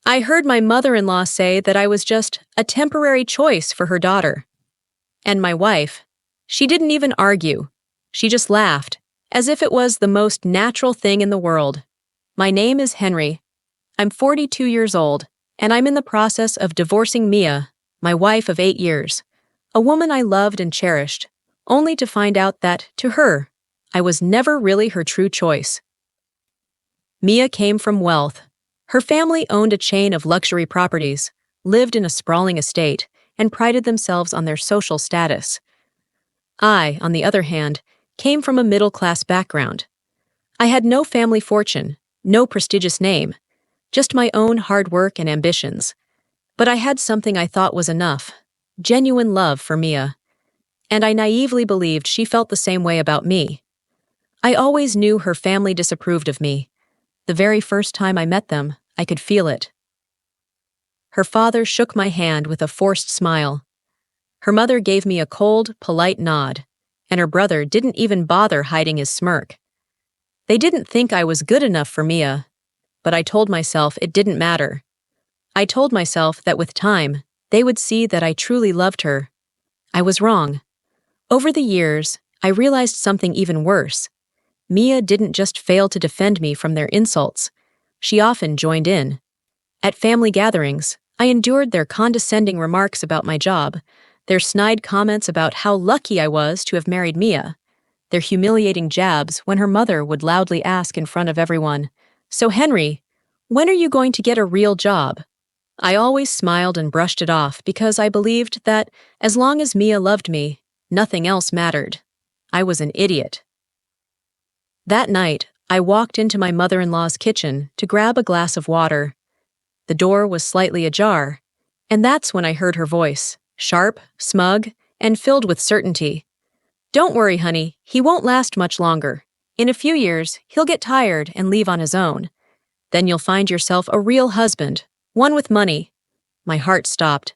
I heard my mother-in-law say that I was just a temporary choice for her daughter. And my wife, she didn't even argue. She just laughed, as if it was the most natural thing in the world. My name is Henry. I'm 42 years old, and I'm in the process of divorcing Mia, my wife of 8 years, a woman I loved and cherished, only to find out that, to her, I was never really her true choice. Mia came from wealth. Her family owned a chain of luxury properties, lived in a sprawling estate, and prided themselves on their social status. I, on the other hand, came from a middle-class background. I had no family fortune, no prestigious name, just my own hard work and ambitions. But I had something I thought was enough, genuine love for Mia. And I naively believed she felt the same way about me. I always knew her family disapproved of me. The very first time I met them, I could feel it. Her father shook my hand with a forced smile. Her mother gave me a cold, polite nod, and her brother didn't even bother hiding his smirk. They didn't think I was good enough for Mia, but I told myself it didn't matter. I told myself that with time, they would see that I truly loved her. I was wrong. Over the years, I realized something even worse. Mia didn't just fail to defend me from their insults. She often joined in. At family gatherings, I endured their condescending remarks about my job, their snide comments about how lucky I was to have married Mia, their humiliating jabs when her mother would loudly ask in front of everyone, "So Henry, when are you going to get a real job?" I always smiled and brushed it off because I believed that, as long as Mia loved me, nothing else mattered. I was an idiot. That night, I walked into my mother-in-law's kitchen to grab a glass of water. The door was slightly ajar, and that's when I heard her voice, sharp, smug, and filled with certainty. "Don't worry, honey, he won't last much longer. In a few years, he'll get tired and leave on his own. Then you'll find yourself a real husband, one with money." My heart stopped.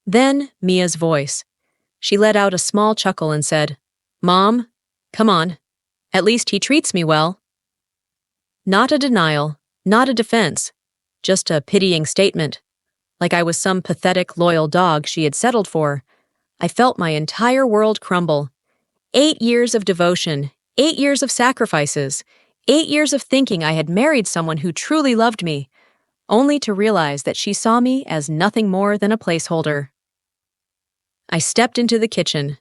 Then, Mia's voice. She let out a small chuckle and said, "Mom, come on. At least he treats me well." Not a denial, not a defense, just a pitying statement. Like I was some pathetic, loyal dog she had settled for. I felt my entire world crumble. 8 years of devotion, 8 years of sacrifices, 8 years of thinking I had married someone who truly loved me, only to realize that she saw me as nothing more than a placeholder. I stepped into the kitchen.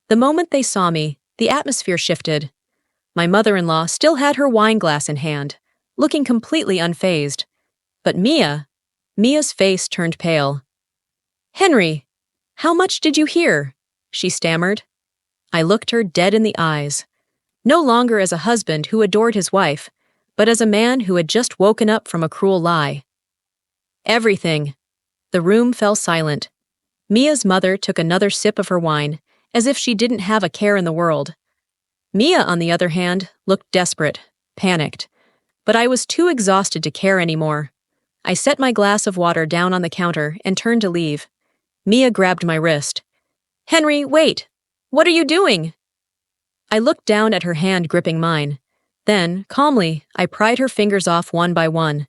The moment they saw me, the atmosphere shifted. My mother-in-law still had her wine glass in hand, looking completely unfazed. But Mia's face turned pale. "Henry, how much did you hear?" she stammered. I looked her dead in the eyes. No longer as a husband who adored his wife, but as a man who had just woken up from a cruel lie. "Everything." The room fell silent. Mia's mother took another sip of her wine, as if she didn't have a care in the world. Mia, on the other hand, looked desperate, panicked. But I was too exhausted to care anymore. I set my glass of water down on the counter and turned to leave. Mia grabbed my wrist. "Henry, wait! What are you doing?" I looked down at her hand gripping mine. Then, calmly, I pried her fingers off one by one.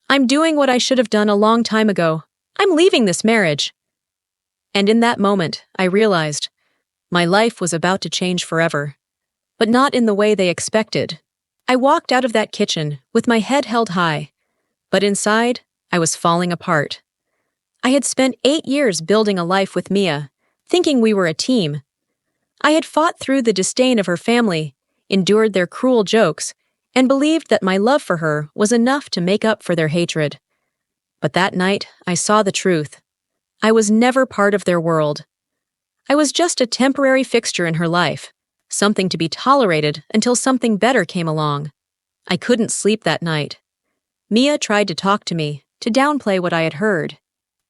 "I'm doing what I should have done a long time ago. I'm leaving this marriage." And in that moment, I realized my life was about to change forever. But not in the way they expected. I walked out of that kitchen with my head held high, but inside, I was falling apart. I had spent 8 years building a life with Mia, thinking we were a team. I had fought through the disdain of her family, endured their cruel jokes, and believed that my love for her was enough to make up for their hatred. But that night, I saw the truth. I was never part of their world. I was just a temporary fixture in her life, something to be tolerated until something better came along. I couldn't sleep that night. Mia tried to talk to me, to downplay what I had heard.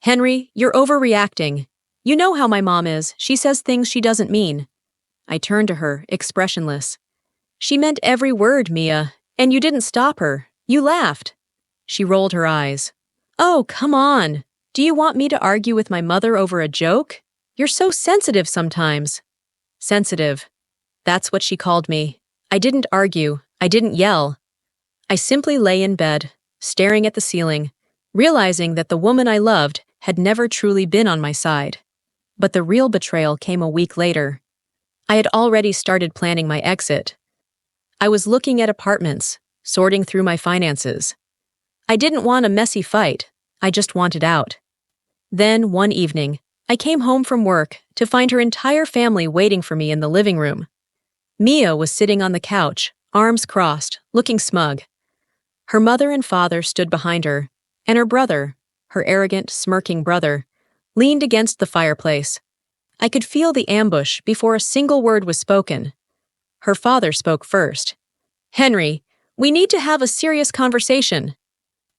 "Henry, you're overreacting. You know how my mom is, she says things she doesn't mean." I turned to her, expressionless. "She meant every word, Mia, and you didn't stop her. You laughed." She rolled her eyes. "Oh, come on. Do you want me to argue with my mother over a joke? You're so sensitive sometimes." Sensitive. That's what she called me. I didn't argue. I didn't yell. I simply lay in bed, staring at the ceiling, realizing that the woman I loved had never truly been on my side. But the real betrayal came a week later. I had already started planning my exit. I was looking at apartments, sorting through my finances. I didn't want a messy fight, I just wanted out. Then, one evening, I came home from work to find her entire family waiting for me in the living room. Mia was sitting on the couch, arms crossed, looking smug. Her mother and father stood behind her, and her brother, her arrogant, smirking brother, leaned against the fireplace. I could feel the ambush before a single word was spoken. Her father spoke first. "Henry, we need to have a serious conversation."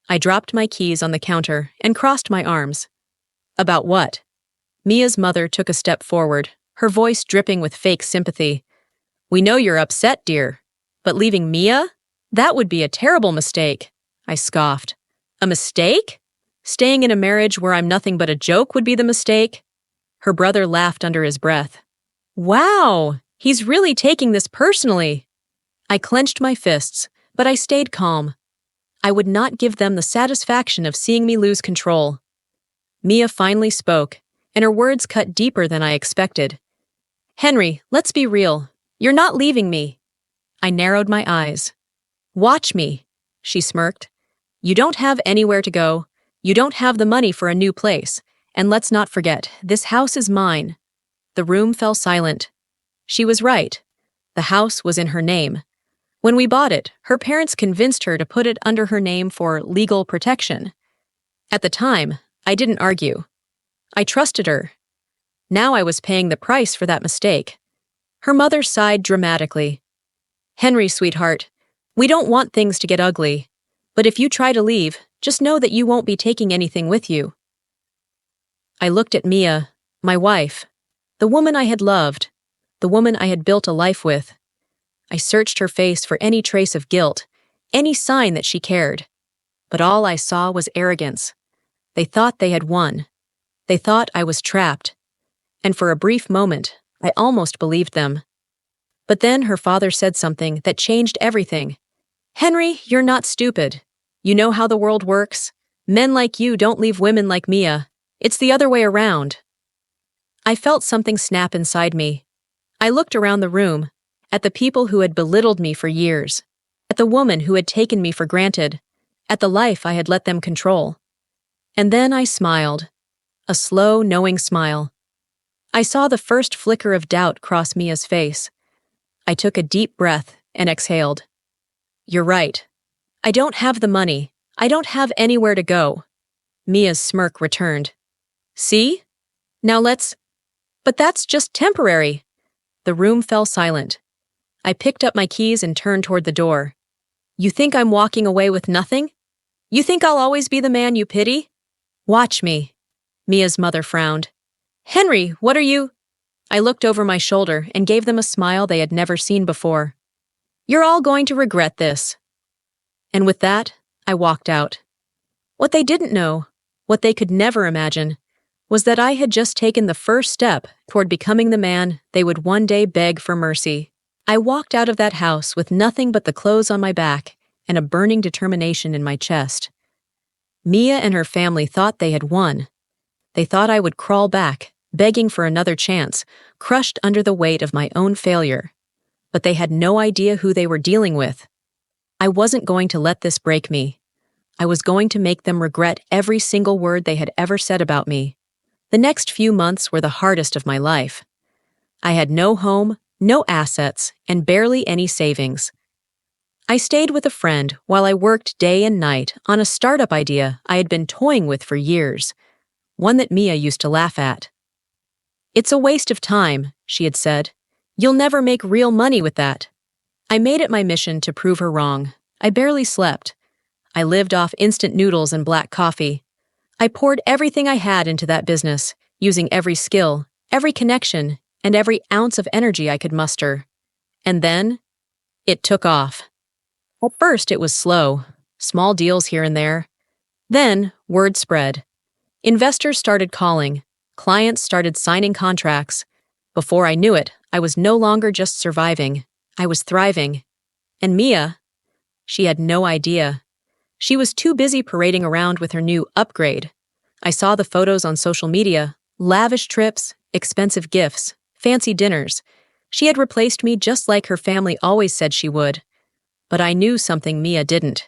I dropped my keys on the counter and crossed my arms. "About what?" Mia's mother took a step forward, her voice dripping with fake sympathy. "We know you're upset, dear. But leaving Mia? That would be a terrible mistake." I scoffed. "A mistake? Staying in a marriage where I'm nothing but a joke would be the mistake?" Her brother laughed under his breath. "Wow, he's really taking this personally." I clenched my fists, but I stayed calm. I would not give them the satisfaction of seeing me lose control. Mia finally spoke, and her words cut deeper than I expected. "Henry, let's be real. You're not leaving me." I narrowed my eyes. "Watch me," she smirked. "You don't have anywhere to go. You don't have the money for a new place. And let's not forget, this house is mine." The room fell silent. She was right. The house was in her name. When we bought it, her parents convinced her to put it under her name for legal protection. At the time, I didn't argue. I trusted her. Now I was paying the price for that mistake. Her mother sighed dramatically. "Henry, sweetheart, we don't want things to get ugly. But if you try to leave, just know that you won't be taking anything with you." I looked at Mia, my wife, the woman I had loved, the woman I had built a life with. I searched her face for any trace of guilt, any sign that she cared. But all I saw was arrogance. They thought they had won. They thought I was trapped. And for a brief moment, I almost believed them. But then her father said something that changed everything. "Henry, you're not stupid. You know how the world works. Men like you don't leave women like Mia. It's the other way around." I felt something snap inside me. I looked around the room, at the people who had belittled me for years, at the woman who had taken me for granted, at the life I had let them control. And then I smiled, a slow, knowing smile. I saw the first flicker of doubt cross Mia's face. I took a deep breath and exhaled. "You're right. I don't have the money. I don't have anywhere to go." Mia's smirk returned. "See? Now let's—" "But that's just temporary." The room fell silent. I picked up my keys and turned toward the door. "You think I'm walking away with nothing? You think I'll always be the man you pity? Watch me." Mia's mother frowned. "Henry, what are you—" I looked over my shoulder and gave them a smile they had never seen before. "You're all going to regret this." And with that, I walked out. What they didn't know, what they could never imagine, was that I had just taken the first step toward becoming the man they would one day beg for mercy. I walked out of that house with nothing but the clothes on my back and a burning determination in my chest. Mia and her family thought they had won. They thought I would crawl back, begging for another chance, crushed under the weight of my own failure. But they had no idea who they were dealing with. I wasn't going to let this break me. I was going to make them regret every single word they had ever said about me. The next few months were the hardest of my life. I had no home, no assets, and barely any savings. I stayed with a friend while I worked day and night on a startup idea I had been toying with for years, one that Mia used to laugh at. "It's a waste of time," she had said. "You'll never make real money with that." I made it my mission to prove her wrong. I barely slept. I lived off instant noodles and black coffee. I poured everything I had into that business, using every skill, every connection, and every ounce of energy I could muster. And then, it took off. At first, it was slow, small deals here and there. Then, word spread. Investors started calling. Clients started signing contracts. Before I knew it, I was no longer just surviving. I was thriving. And Mia, she had no idea. She was too busy parading around with her new upgrade. I saw the photos on social media, lavish trips, expensive gifts, fancy dinners. She had replaced me just like her family always said she would. But I knew something Mia didn't.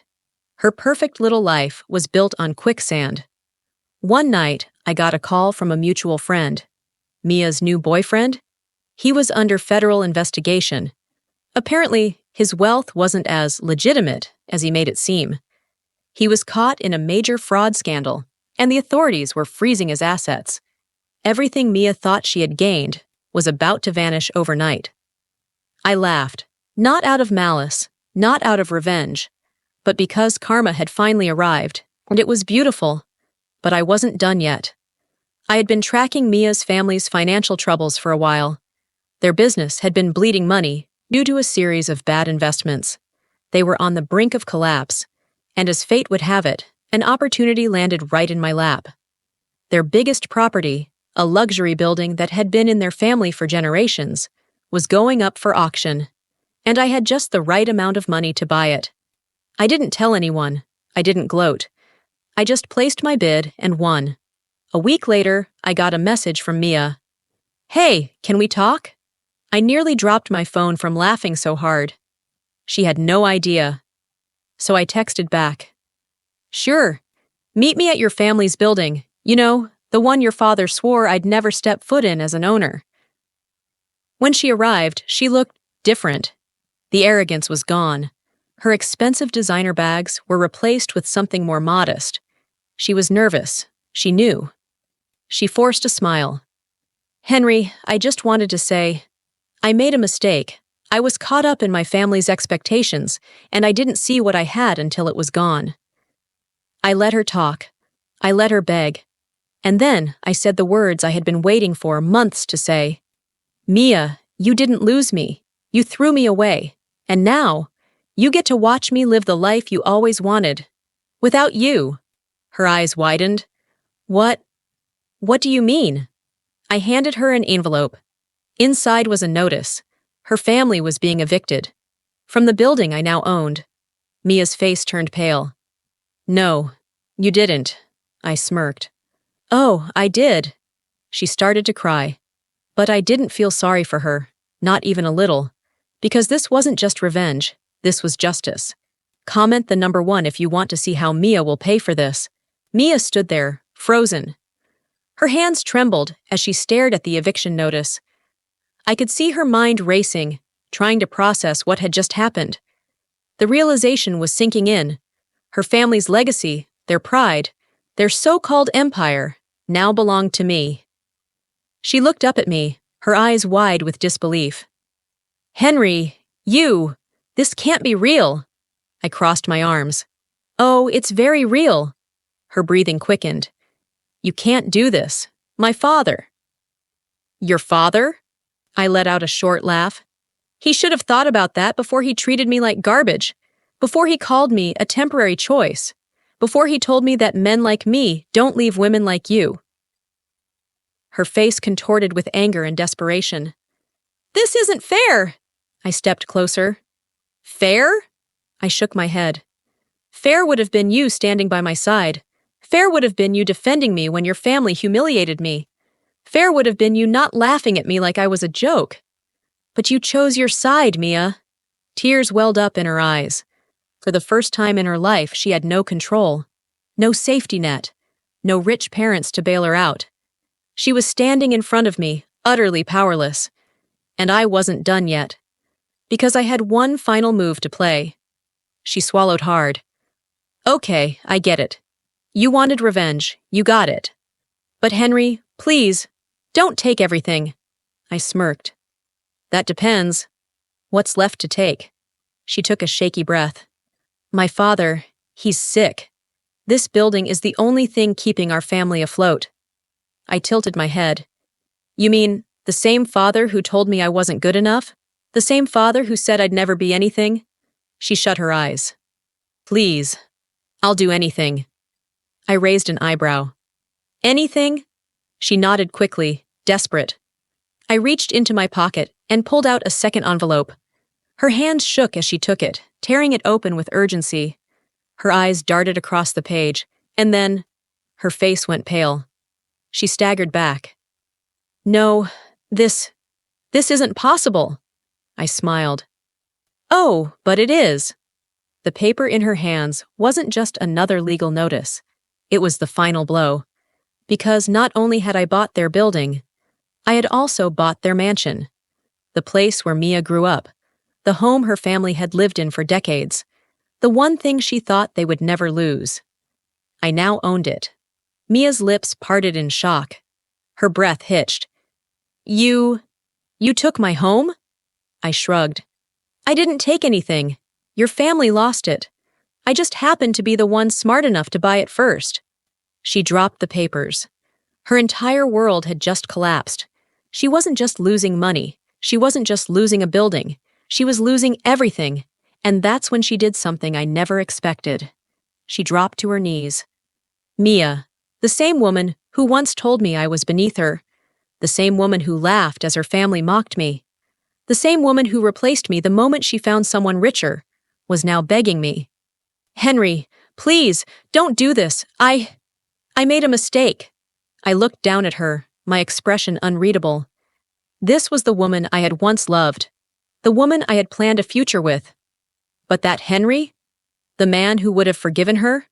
Her perfect little life was built on quicksand. One night, I got a call from a mutual friend. Mia's new boyfriend? He was under federal investigation. Apparently, his wealth wasn't as legitimate as he made it seem. He was caught in a major fraud scandal, and the authorities were freezing his assets. Everything Mia thought she had gained was about to vanish overnight. I laughed, not out of malice, not out of revenge, but because karma had finally arrived, and it was beautiful. But I wasn't done yet. I had been tracking Mia's family's financial troubles for a while. Their business had been bleeding money due to a series of bad investments. They were on the brink of collapse, and as fate would have it, an opportunity landed right in my lap. Their biggest property, a luxury building that had been in their family for generations, was going up for auction, and I had just the right amount of money to buy it. I didn't tell anyone. I didn't gloat. I just placed my bid and won. A week later, I got a message from Mia. "Hey, can we talk?" I nearly dropped my phone from laughing so hard. She had no idea. So I texted back. "Sure. Meet me at your family's building. You know, the one your father swore I'd never step foot in as an owner." When she arrived, she looked different. The arrogance was gone. Her expensive designer bags were replaced with something more modest. She was nervous. She knew. She forced a smile. "Henry, I just wanted to say, I made a mistake. I was caught up in my family's expectations, and I didn't see what I had until it was gone." I let her talk. I let her beg. And then I said the words I had been waiting for months to say. "Mia, you didn't lose me. You threw me away. And now, you get to watch me live the life you always wanted. Without you." Her eyes widened. What do you mean?" I handed her an envelope. Inside was a notice. Her family was being evicted. From the building I now owned. Mia's face turned pale. "No, you didn't," I smirked. "Oh, I did." She started to cry. But I didn't feel sorry for her, not even a little. Because this wasn't just revenge, this was justice. Comment the number 1 if you want to see how Mia will pay for this. Mia stood there, frozen. Her hands trembled as she stared at the eviction notice. I could see her mind racing, trying to process what had just happened. The realization was sinking in. Her family's legacy, their pride, their so-called empire, now belonged to me. She looked up at me, her eyes wide with disbelief. "Henry, this can't be real." I crossed my arms. "Oh, it's very real." Her breathing quickened. "You can't do this. My father." "Your father?" I let out a short laugh. "He should have thought about that before he treated me like garbage, before he called me a temporary choice, before he told me that men like me don't leave women like you." Her face contorted with anger and desperation. "This isn't fair." I stepped closer. "Fair?" I shook my head. "Fair would have been you standing by my side. Fair would have been you defending me when your family humiliated me. Fair would have been you not laughing at me like I was a joke. But you chose your side, Mia." Tears welled up in her eyes. For the first time in her life, she had no control, no safety net, no rich parents to bail her out. She was standing in front of me, utterly powerless. And I wasn't done yet. Because I had one final move to play. She swallowed hard. "Okay, I get it. You wanted revenge. You got it. But Henry, please, don't take everything." I smirked. "That depends. What's left to take?" She took a shaky breath. "My father, he's sick. This building is the only thing keeping our family afloat." I tilted my head. "You mean the same father who told me I wasn't good enough? The same father who said I'd never be anything?" She shut her eyes. "Please, I'll do anything." I raised an eyebrow. "Anything?" She nodded quickly, desperate. I reached into my pocket and pulled out a second envelope. Her hands shook as she took it, tearing it open with urgency. Her eyes darted across the page, and then her face went pale. She staggered back. No, this isn't possible. I smiled. Oh, but it is. The paper in her hands wasn't just another legal notice. It was the final blow. Because not only had I bought their building, I had also bought their mansion. The place where Mia grew up. The home her family had lived in for decades. The one thing she thought they would never lose. I now owned it. Mia's lips parted in shock. Her breath hitched. You took my home? I shrugged. I didn't take anything. Your family lost it. I just happened to be the one smart enough to buy it first. She dropped the papers. Her entire world had just collapsed. She wasn't just losing money. She wasn't just losing a building. She was losing everything. And that's when she did something I never expected. She dropped to her knees. Mia, the same woman who once told me I was beneath her, the same woman who laughed as her family mocked me, the same woman who replaced me the moment she found someone richer, was now begging me. Henry, please, don't do this. I made a mistake. I looked down at her, my expression unreadable. This was the woman I had once loved, the woman I had planned a future with. But that Henry, the man who would have forgiven her,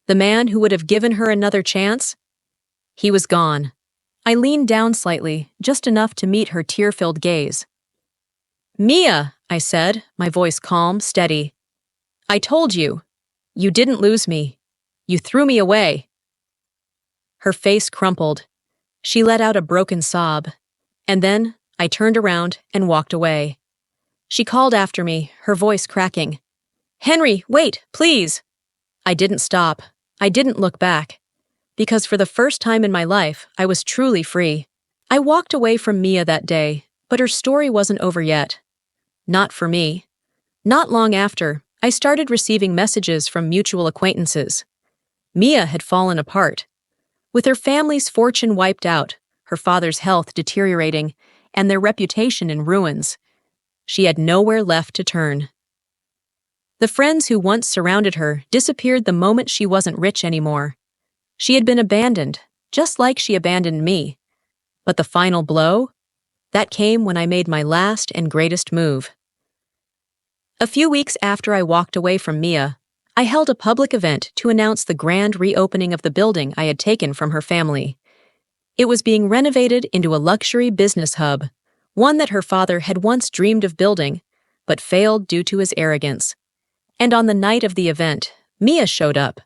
the man who would have given her another chance, he was gone. I leaned down slightly, just enough to meet her tear-filled gaze. Mia, I said, my voice calm, steady. I told you. You didn't lose me. You threw me away. Her face crumpled. She let out a broken sob. And then I turned around and walked away. She called after me, her voice cracking. Henry, wait, please. I didn't stop. I didn't look back. Because for the first time in my life, I was truly free. I walked away from Mia that day, but her story wasn't over yet. Not for me. Not long after, I started receiving messages from mutual acquaintances. Mia had fallen apart. With her family's fortune wiped out, her father's health deteriorating, and their reputation in ruins, she had nowhere left to turn. The friends who once surrounded her disappeared the moment she wasn't rich anymore. She had been abandoned, just like she abandoned me. But the final blow? That came when I made my last and greatest move. A few weeks after I walked away from Mia, I held a public event to announce the grand reopening of the building I had taken from her family. It was being renovated into a luxury business hub, one that her father had once dreamed of building, but failed due to his arrogance. And on the night of the event, Mia showed up.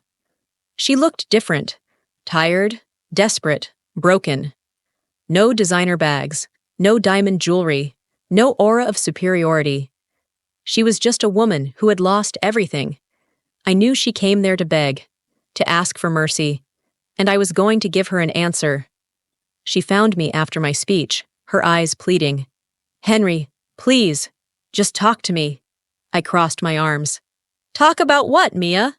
She looked different, tired, desperate, broken. No designer bags, no diamond jewelry, no aura of superiority. She was just a woman who had lost everything. I knew she came there to beg, to ask for mercy, and I was going to give her an answer. She found me after my speech, her eyes pleading. Henry, please, just talk to me. I crossed my arms. Talk about what, Mia?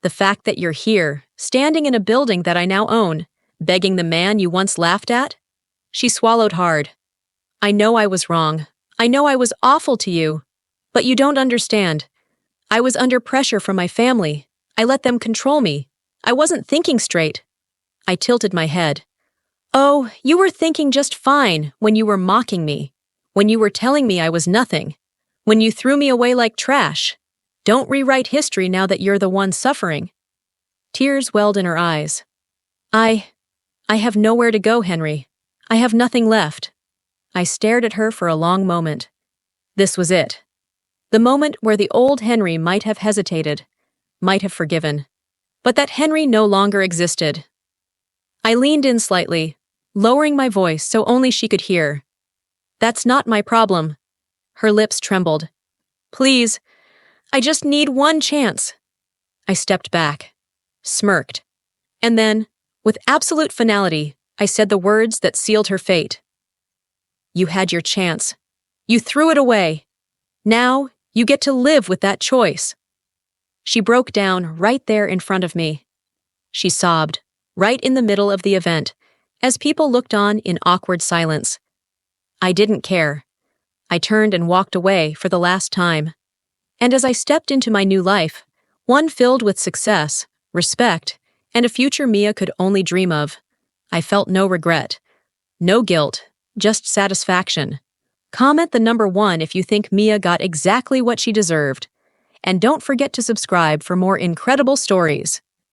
The fact that you're here, standing in a building that I now own, begging the man you once laughed at? She swallowed hard. I know I was wrong. I know I was awful to you. But you don't understand. I was under pressure from my family. I let them control me. I wasn't thinking straight. I tilted my head. Oh, you were thinking just fine when you were mocking me, when you were telling me I was nothing, when you threw me away like trash. Don't rewrite history now that you're the one suffering. Tears welled in her eyes. I have nowhere to go, Henry. I have nothing left. I stared at her for a long moment. This was it. The moment where the old Henry might have hesitated, might have forgiven. But that Henry no longer existed. I leaned in slightly, lowering my voice so only she could hear. That's not my problem. Her lips trembled. Please, I just need one chance. I stepped back, smirked, and then, with absolute finality, I said the words that sealed her fate. You had your chance. You threw it away. Now, you get to live with that choice. She broke down right there in front of me. She sobbed, right in the middle of the event, as people looked on in awkward silence. I didn't care. I turned and walked away for the last time. And as I stepped into my new life, One filled with success, respect, and a future Mia could only dream of. I felt no regret, no guilt, just satisfaction. Comment the number 1 if you think Mia got exactly what she deserved. And don't forget to subscribe for more incredible stories.